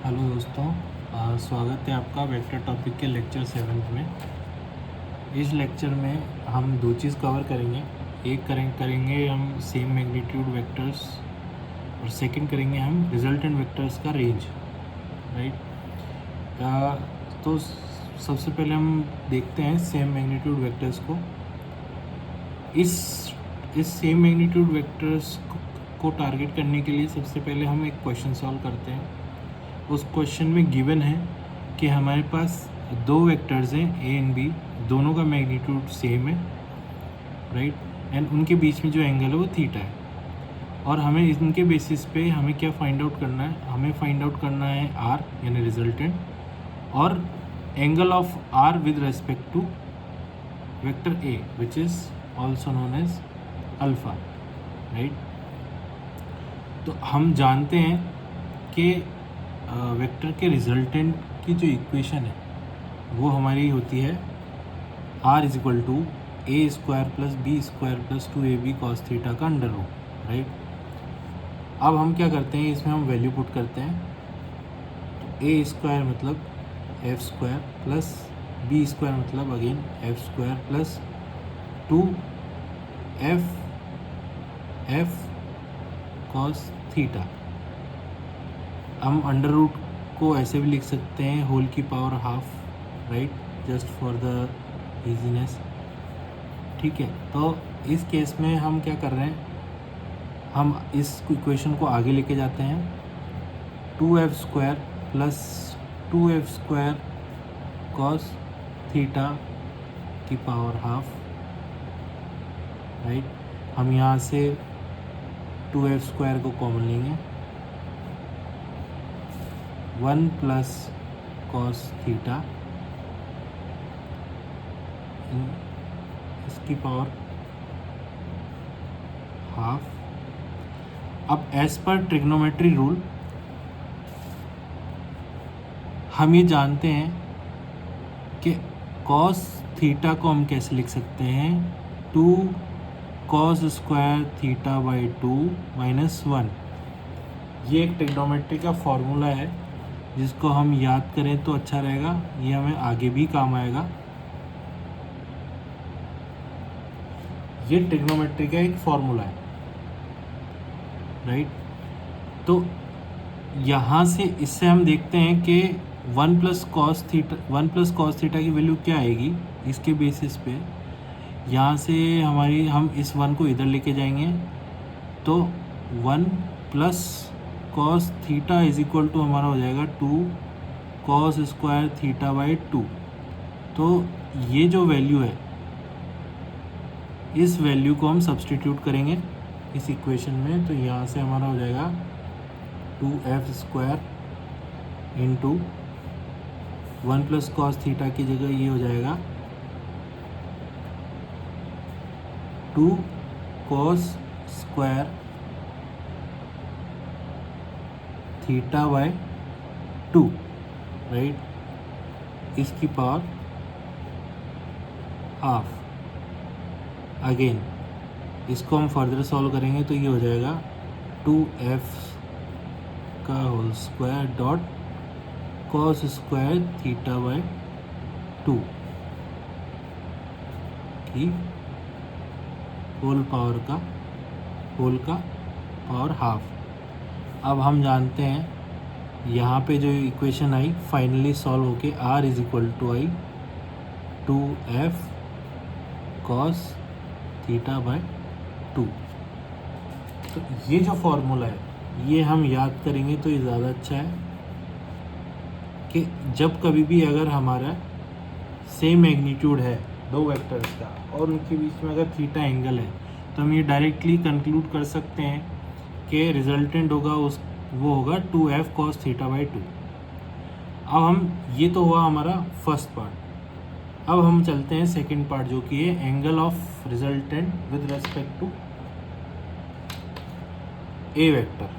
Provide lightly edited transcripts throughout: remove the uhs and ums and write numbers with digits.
Hello दोस्तों, स्वागत है आपका वेक्टर टॉपिक के लेक्चर 7 में। इस लेक्चर में हम दो चीज़ कवर करेंगे। एक करेंगे हम सेम मैग्नीट्यूड वेक्टर्स, और सेकंड करेंगे हम रिजल्टेंट वेक्टर्स का रेंज, राइट। तो सबसे पहले हम देखते हैं सेम मैग्नीट्यूड वेक्टर्स को। इस सेम मैग्नीट्यूड वेक्टर्स को टारगेट करने के लिए सबसे पहले हम एक क्वेश्चन सॉल्व करते हैं। उस क्वेश्चन में गिवन है कि हमारे पास दो वेक्टर्स हैं ए एंड बी, दोनों का मैग्नीट्यूड सेम है, राइट, एंड उनके बीच में जो एंगल है वो थीटा है। और हमें इनके बेसिस पे हमें क्या फाइंड आउट करना है? हमें फाइंड आउट करना है आर यानी रिजल्टेंट, और angle of R with respect to vector A which is also known as alpha, right. तो हम जानते हैं कि वेक्टर के रिजल्टेंट की जो इक्वेशन है वो हमारी होती है R is equal to A square plus B square plus 2ab cos theta का अंडर रूट, राइट। अब हम क्या करते हैं, इसमें हम वैल्यू पुट करते हैं। तो ए स्क्वायर मतलब f square plus B square मतलब again f square plus 2f cos theta. हम अंडर रूट को ऐसे भी लिख सकते हैं होल की power half, right, just for the easiness, ठीक है। तो इस केस में हम क्या कर रहे हैं, हम इस इक्वेशन को आगे लेके जाते हैं। 2f square plus 2f square cos theta की पावर हाफ, राइट। हम यहाँ से 2f स्क्वायर को कॉमन लेंगे, 1 प्लस कॉस थीटा इसकी पावर हाफ। अब एज पर ट्रिग्नोमेट्री रूल हम ये जानते हैं कि कॉस थीटा को हम कैसे लिख सकते हैं, 2 cos square theta by 2 minus 1। ये एक ट्रिग्नोमेट्री का फॉर्मूला है जिसको हम याद करें तो अच्छा रहेगा, ये हमें आगे भी काम आएगा। ये ट्रिग्नोमेट्री का एक फॉर्मूला है, राइट। तो यहाँ से इससे हम देखते हैं कि 1 प्लस कॉस थीटा की वैल्यू क्या आएगी इसके बेसिस पे। यहाँ से हम इस 1 को इधर लेके जाएंगे, तो 1 plus cos theta is equal to हमारा हो जाएगा 2 कॉस स्क्वायर थीटा बाई 2। तो ये जो वैल्यू है, इस वैल्यू को हम सब्सटीट्यूट करेंगे इस इक्वेशन में। तो यहाँ से हमारा हो जाएगा 2f square into 1 plus cos theta की जगह ये हो जाएगा 2 cos square theta by 2, right, इसकी पावर हाफ। अगेन इसको हम फर्दर सॉल्व करेंगे तो ये हो जाएगा 2f का whole square dot cos square theta by 2 की होल का पावर हाफ। अब हम जानते हैं यहाँ पे जो इक्वेशन आई फाइनली सॉल्व होके r इज इक्वल टू आई 2f कॉस थीटा बाय 2। तो ये जो फॉर्मूला है ये हम याद करेंगे तो ये ज़्यादा अच्छा है कि जब कभी भी अगर हमारा सेम मैग्नीट्यूड है दो वेक्टर्स का और उनके बीच में अगर थीटा एंगल है, तो हम ये डायरेक्टली कंक्लूड कर सकते हैं कि रिजल्टेंट होगा वो होगा 2f cos थीटा बाई 2। अब हम ये तो हुआ हमारा फर्स्ट पार्ट। अब हम चलते हैं सेकंड पार्ट जो कि है angle of resultant with respect to A vector.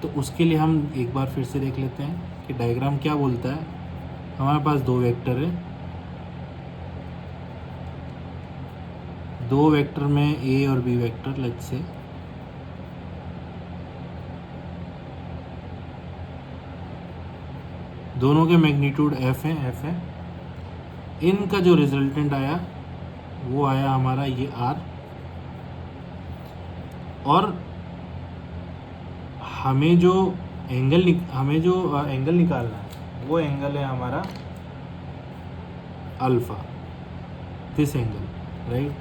तो उसके लिए हम एक बार फिर से देख लेते हैं कि डायग्राम क्या बोलता है। हमारे पास दो वेक्टर है, दो वेक्टर में ए और बी वेक्टर, लेट्स से दोनों के मैग्नीट्यूड एफ है। इनका जो रिजल्टेंट आया वो आया हमारा ये आर, और हमें जो एंगल निकालना है वो एंगल है हमारा अल्फ़ा, दिस एंगल, राइट।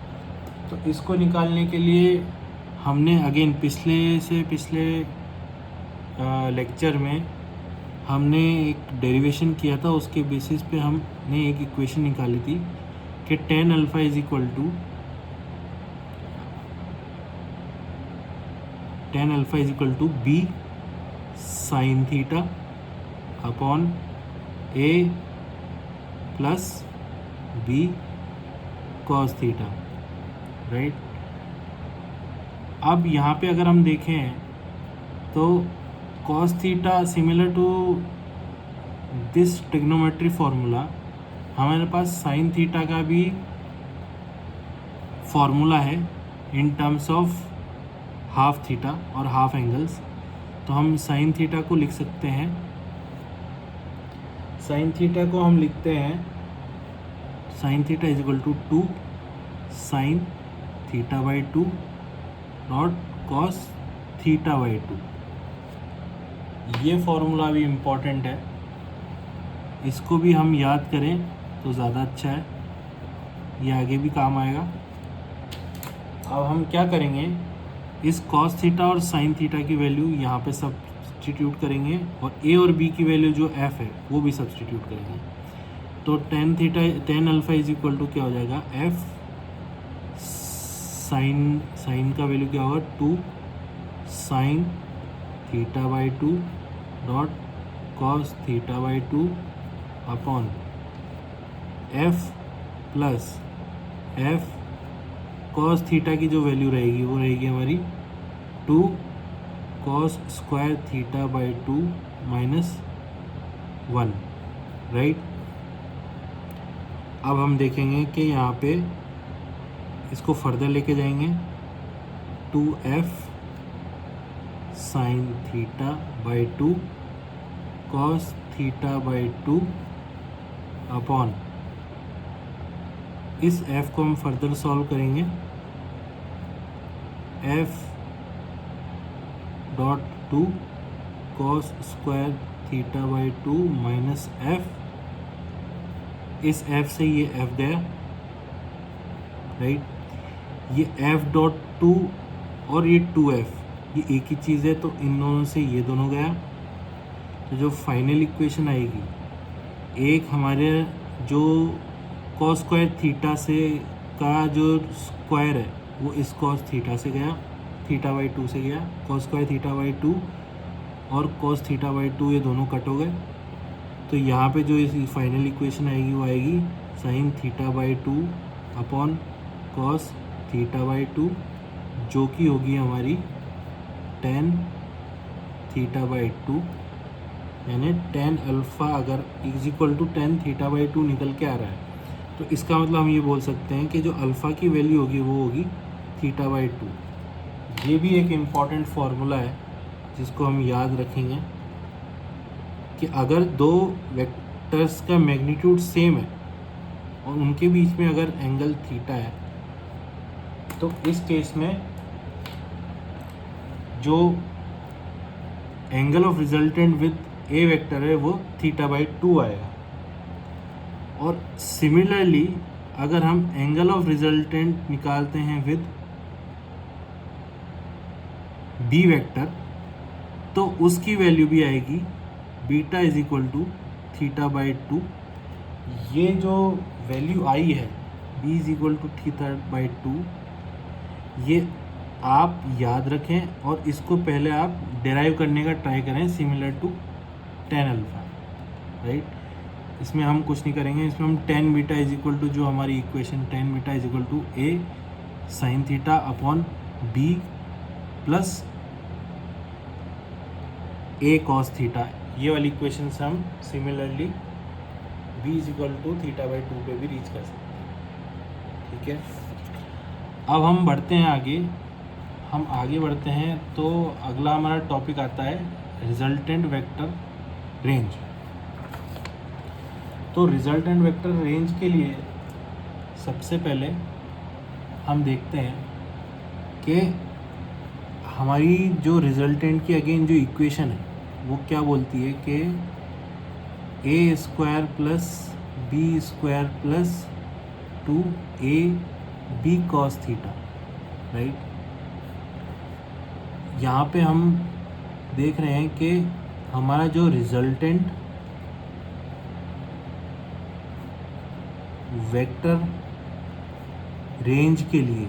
तो इसको निकालने के लिए हमने अगेन पिछले लेक्चर में हमने एक डेरिवेशन किया था, उसके बेसिस पे हमने एक इक्वेशन निकाली थी कि tan alpha is equal to B sine theta upon A plus B cos theta, right. अब यहाँ पे अगर हम देखें तो cos theta similar to this trigonometry formula, हमारे पास साइन थीटा का भी फार्मूला है in terms of half theta और हाफ एंगल्स। तो हम साइन थीटा को लिख सकते हैं, साइन थीटा को हम लिखते हैं sine theta is equal to 2 sine theta by 2 नॉट कॉस थीटा बाई 2। ये फॉर्मूला भी इम्पॉर्टेंट है, इसको भी हम याद करें तो ज़्यादा अच्छा है, ये आगे भी काम आएगा। अब हम क्या करेंगे, इस कॉस थीटा और साइन थीटा की वैल्यू यहाँ पे सब्स्टिट्यूट करेंगे और ए और बी की वैल्यू जो एफ है वो भी सब्स्टिट्यूट करेंगे। तो tan alpha is equal to क्या हो जाएगा, एफ साइन का वैल्यू क्या होगा 2 sine theta by 2 dot cos theta by 2 upon F plus F cos theta की जो वैल्यू रहेगी वो रहेगी हमारी 2 cos square theta by 2 minus 1, right. अब हम देखेंगे कि यहाँ पे इसको फर्दर लेके जाएंगे, 2f sign theta by 2 cos theta by 2 upon, इस f को हम फर्दर सॉल्व करेंगे, f dot 2 cos square theta by 2 minus f, इस f से ये f गया, राइट। ये f डॉट 2 और ये 2f ये एक ही चीज़ है, तो इन दोनों से ये दोनों गया। तो जो फाइनल इक्वेशन आएगी, एक हमारे जो कॉस स्क्वायर थीटा से का जो स्क्वायर है वो इस कॉस थीटा से गया, थीटा बाई 2 से गया, कॉस स्क्वायर थीटा बाई 2 और कॉस थीटा बाई 2 ये दोनों कट हो गए। तो यहाँ पे जो इस फाइनल इक्वेशन आएगी वो आएगी sign theta by 2 upon cos theta by 2, जो कि होगी हमारी tan थीटा बाई 2, यानी tan अल्फ़ा अगर is equal to tan theta by 2 निकल के आ रहा है तो इसका मतलब हम ये बोल सकते हैं कि जो अल्फ़ा की वैल्यू होगी वो होगी थीटा बाई 2। ये भी एक इम्पॉर्टेंट फार्मूला है जिसको हम याद रखेंगे कि अगर दो वेक्टर्स का मैग्नीट्यूड सेम है और उनके बीच में अगर एंगल थीटा है तो इस केस में जो angle of resultant with A vector है वो थीटा बाई 2 आएगा। और सिमिलरली अगर हम एंगल ऑफ रिजल्टेंट निकालते हैं विद बी वेक्टर तो उसकी वैल्यू भी आएगी beta is equal to theta by 2। ये जो वैल्यू आई है B is equal to theta by 2, ये आप याद रखें और इसको पहले आप डिराइव करने का ट्राई करें similar to tan alpha, right. इसमें हम कुछ नहीं करेंगे, इसमें हम tan beta is equal to जो हमारी equation tan beta is equal to A sine theta upon B plus A cos theta, ये वाली इक्वेशन से हम similarly b is equal to theta by 2 पे भी रीच कर सकते हैं, ठीक है। अब हम बढ़ते हैं आगे, तो अगला हमारा टॉपिक आता है रिजल्टेंट वेक्टर रेंज। तो रिजल्टेंट वेक्टर रेंज के लिए सबसे पहले हम देखते हैं कि हमारी जो रिजल्टेंट की अगेन जो इक्वेशन है वो क्या बोलती है कि a square plus B square plus 2ab cos theta, right. यहाँ पे हम देख रहे हैं कि हमारा जो रिजल्टेंट वेक्टर रेंज के लिए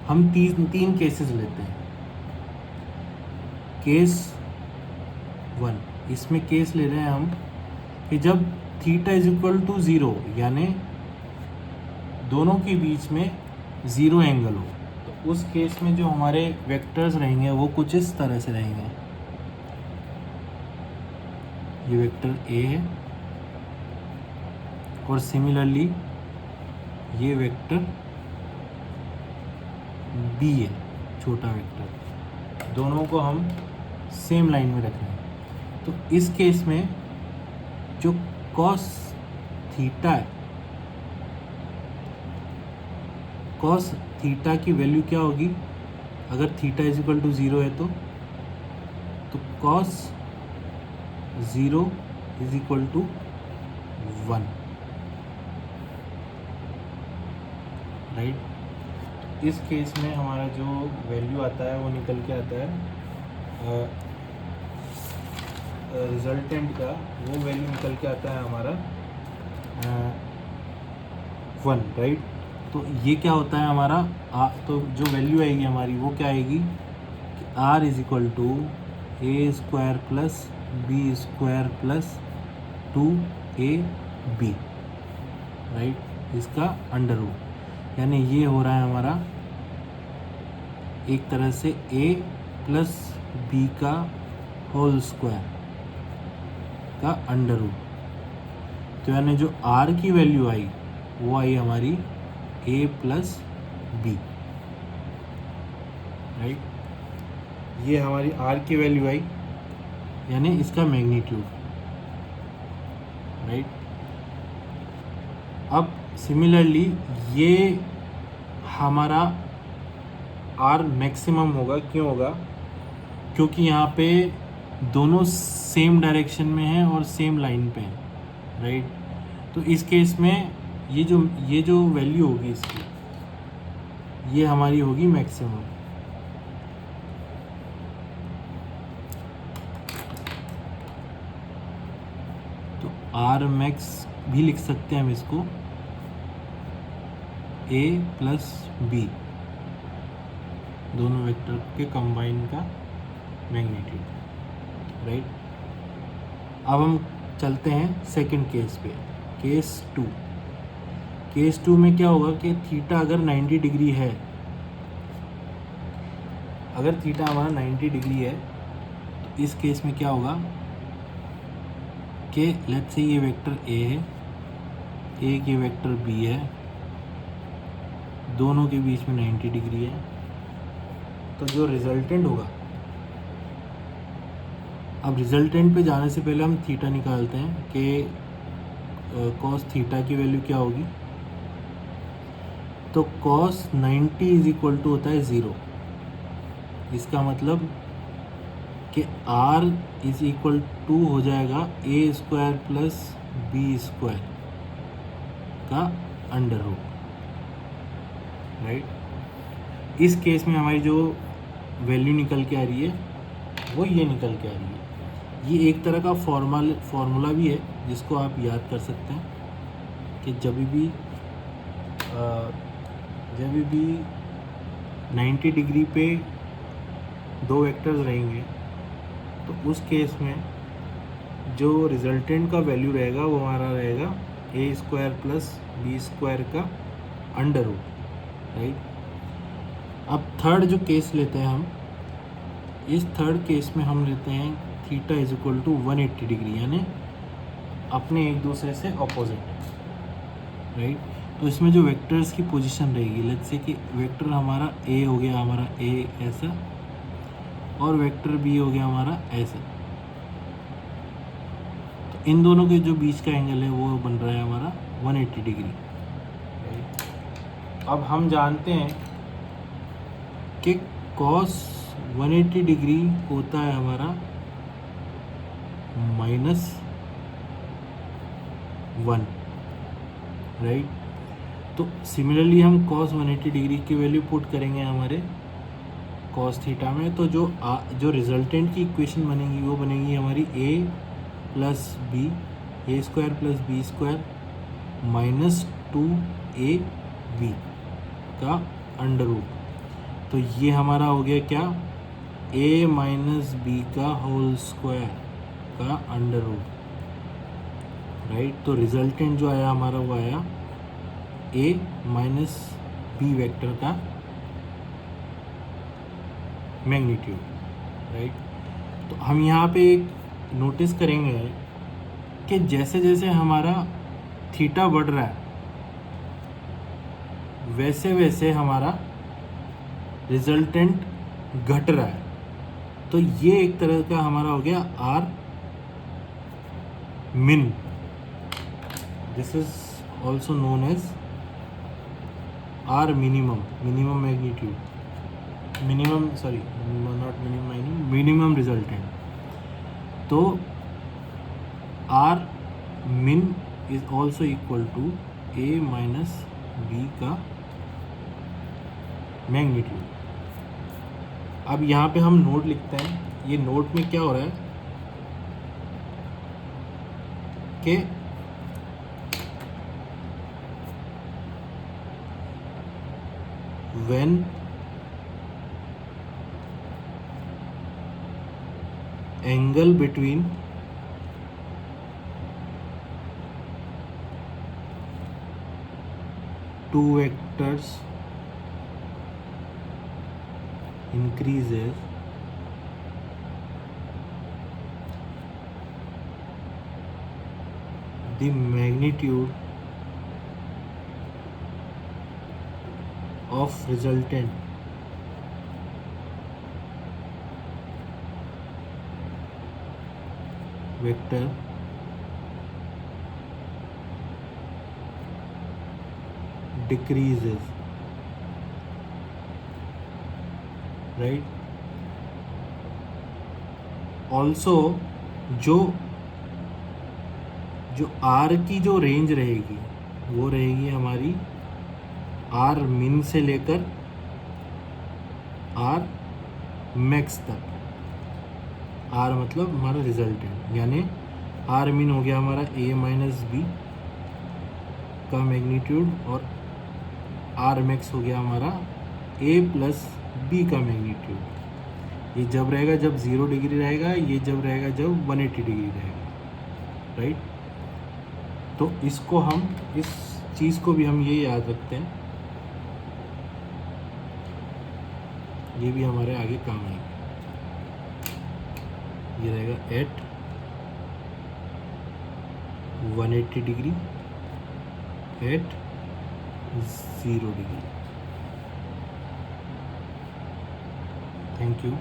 हम तीन केसेस लेते हैं। केस 1, इसमें केस ले रहे हैं हम कि जब थीटा इज इक्वल टू 0 यानी दोनों के बीच में 0 एंगल हो, तो उस केस में जो हमारे वेक्टर्स रहेंगे वो कुछ इस तरह से रहेंगे। ये वेक्टर ए है और सिमिलरली ये वेक्टर बी है, छोटा वेक्टर। दोनों को हम सेम लाइन में रख रहे हैं। तो इस केस में जो कॉस थीटा है, कॉस थीटा की वैल्यू क्या होगी अगर थीटा इज इक्वल टू 0 है तो cos 0 is equal to 1, right. इस केस में हमारा जो वैल्यू आता है वो निकल के आता है रिजल्टेंट का, वो वैल्यू निकल के आता है हमारा 1, राइट। तो ये क्या होता है हमारा तो जो वैल्यू आएगी हमारी वो क्या आएगी कि r is equal to A square plus B square plus 2ab, right, इसका अंडर रूट। यानी ये हो रहा है हमारा एक तरह से a प्लस बी का होल स्क्वायर का अंडर रूट। तो यानी जो r की वैल्यू आई वो आई हमारी a प्लस बी, राइट। ये हमारी r की वैल्यू आई यानी इसका मैग्नीट्यूड, राइट। अब सिमिलरली ये हमारा r मैक्सिमम होगा। क्यों होगा? क्योंकि यहाँ पे दोनों सेम डायरेक्शन में हैं और सेम लाइन पे हैं, राइट। तो इस केस में ये जो वैल्यू होगी इसकी, ये हमारी होगी मैक्सिमम। तो r मैक्स भी लिख सकते हैं हम इसको a प्लस बी, दोनों वेक्टर के कंबाइन का मैग्नीट्यूड, राइट। अब हम चलते हैं सेकंड केस पे, केस 2। केस 2 में क्या होगा कि थीटा अगर 90 डिग्री है, अगर थीटा हमारा 90 डिग्री है तो इस केस में क्या होगा कि लेट्स से ये वेक्टर ए है, एक ये वेक्टर बी है, दोनों के बीच में 90 डिग्री है। तो जो रिजल्टेंट होगा, अब रिजल्टेंट पे जाने से पहले हम थीटा निकालते हैं कि कॉस थीटा की वैल्यू क्या होगी। तो कॉस 90 इज इक्वल टू होता है 0। इसका मतलब कि r इज इक्वल टू हो जाएगा a square plus B square का अंडर रूट, राइट। इस केस में हमारी जो वैल्यू निकल के आ रही है वो ये निकल के आ रही है। ये एक तरह का फॉर्मूला भी है जिसको आप याद कर सकते हैं कि जब भी 90 डिग्री पे दो वेक्टर्स रहेंगे तो उस केस में जो रिजल्टेंट का वैल्यू रहेगा वो हमारा रहेगा a square plus B square का अंडर रूट, राइट। अब थर्ड जो केस लेते हैं हम, इस थर्ड केस में हम लेते हैं theta is equal to 180 degree, यानी अपने एक दूसरे से ऑपोजिट, राइट। तो इसमें जो वेक्टर्स की पोजीशन रहेगी, लेट्स से कि वेक्टर हमारा ए हो गया हमारा ए ऐसा और वेक्टर बी हो गया हमारा ऐसा। तो इन दोनों के जो बीच का एंगल है वो बन रहा है हमारा 180 डिग्री। अब हम जानते हैं कि cos 180 डिग्री होता है हमारा -1, राइट। तो सिमिलरली हम cos 180 डिग्री की वैल्यू पुट करेंगे हमारे cos थीटा में, तो जो रिजल्टेंट की इक्वेशन बनेगी वो बनेगी हमारी a plus B, A square plus B square -2ab का अंडर रूट। तो ये हमारा हो गया क्या, a माइनस बी का होल स्क्वायर का अंडर रूट, राइट। तो रिजल्टेंट जो आया हमारा वो आया a माइनस बी वेक्टर का मैग्नीट्यूड, राइट। तो हम यहाँ पे एक नोटिस करेंगे कि जैसे जैसे हमारा थीटा बढ़ रहा है वैसे वैसे हमारा रिजल्टेंट घट रहा है। तो ये एक तरह का हमारा हो गया R min, this is also known as R minimum magnitude, minimum resultant. तो R min is also equal to A minus B का मैग्नीट्यूड। अब यहाँ पे हम नोट लिखते हैं, ये नोट में क्या हो रहा है कि when angle between two vectors increases, the magnitude of resultant vector decreases, right। also जो R की जो रेंज रहेगी वो रहेगी हमारी R मिन से लेकर R मैक्स तक। R मतलब हमारा रिजल्टेंट, यानी R मिन हो गया हमारा a माइनस बी का मैग्नीट्यूड और R मैक्स हो गया हमारा a प्लस बी का मैग्नीट्यूड। ये जब रहेगा जब 0 डिग्री रहेगा, ये जब रहेगा जब 180 डिग्री रहेगा, राइट। तो इसको हम, इस चीज़ को भी हम ये याद रखते हैं, ये भी हमारे आगे काम आएगा। ये रहेगा at 180 degree at 0 degree. Thank you.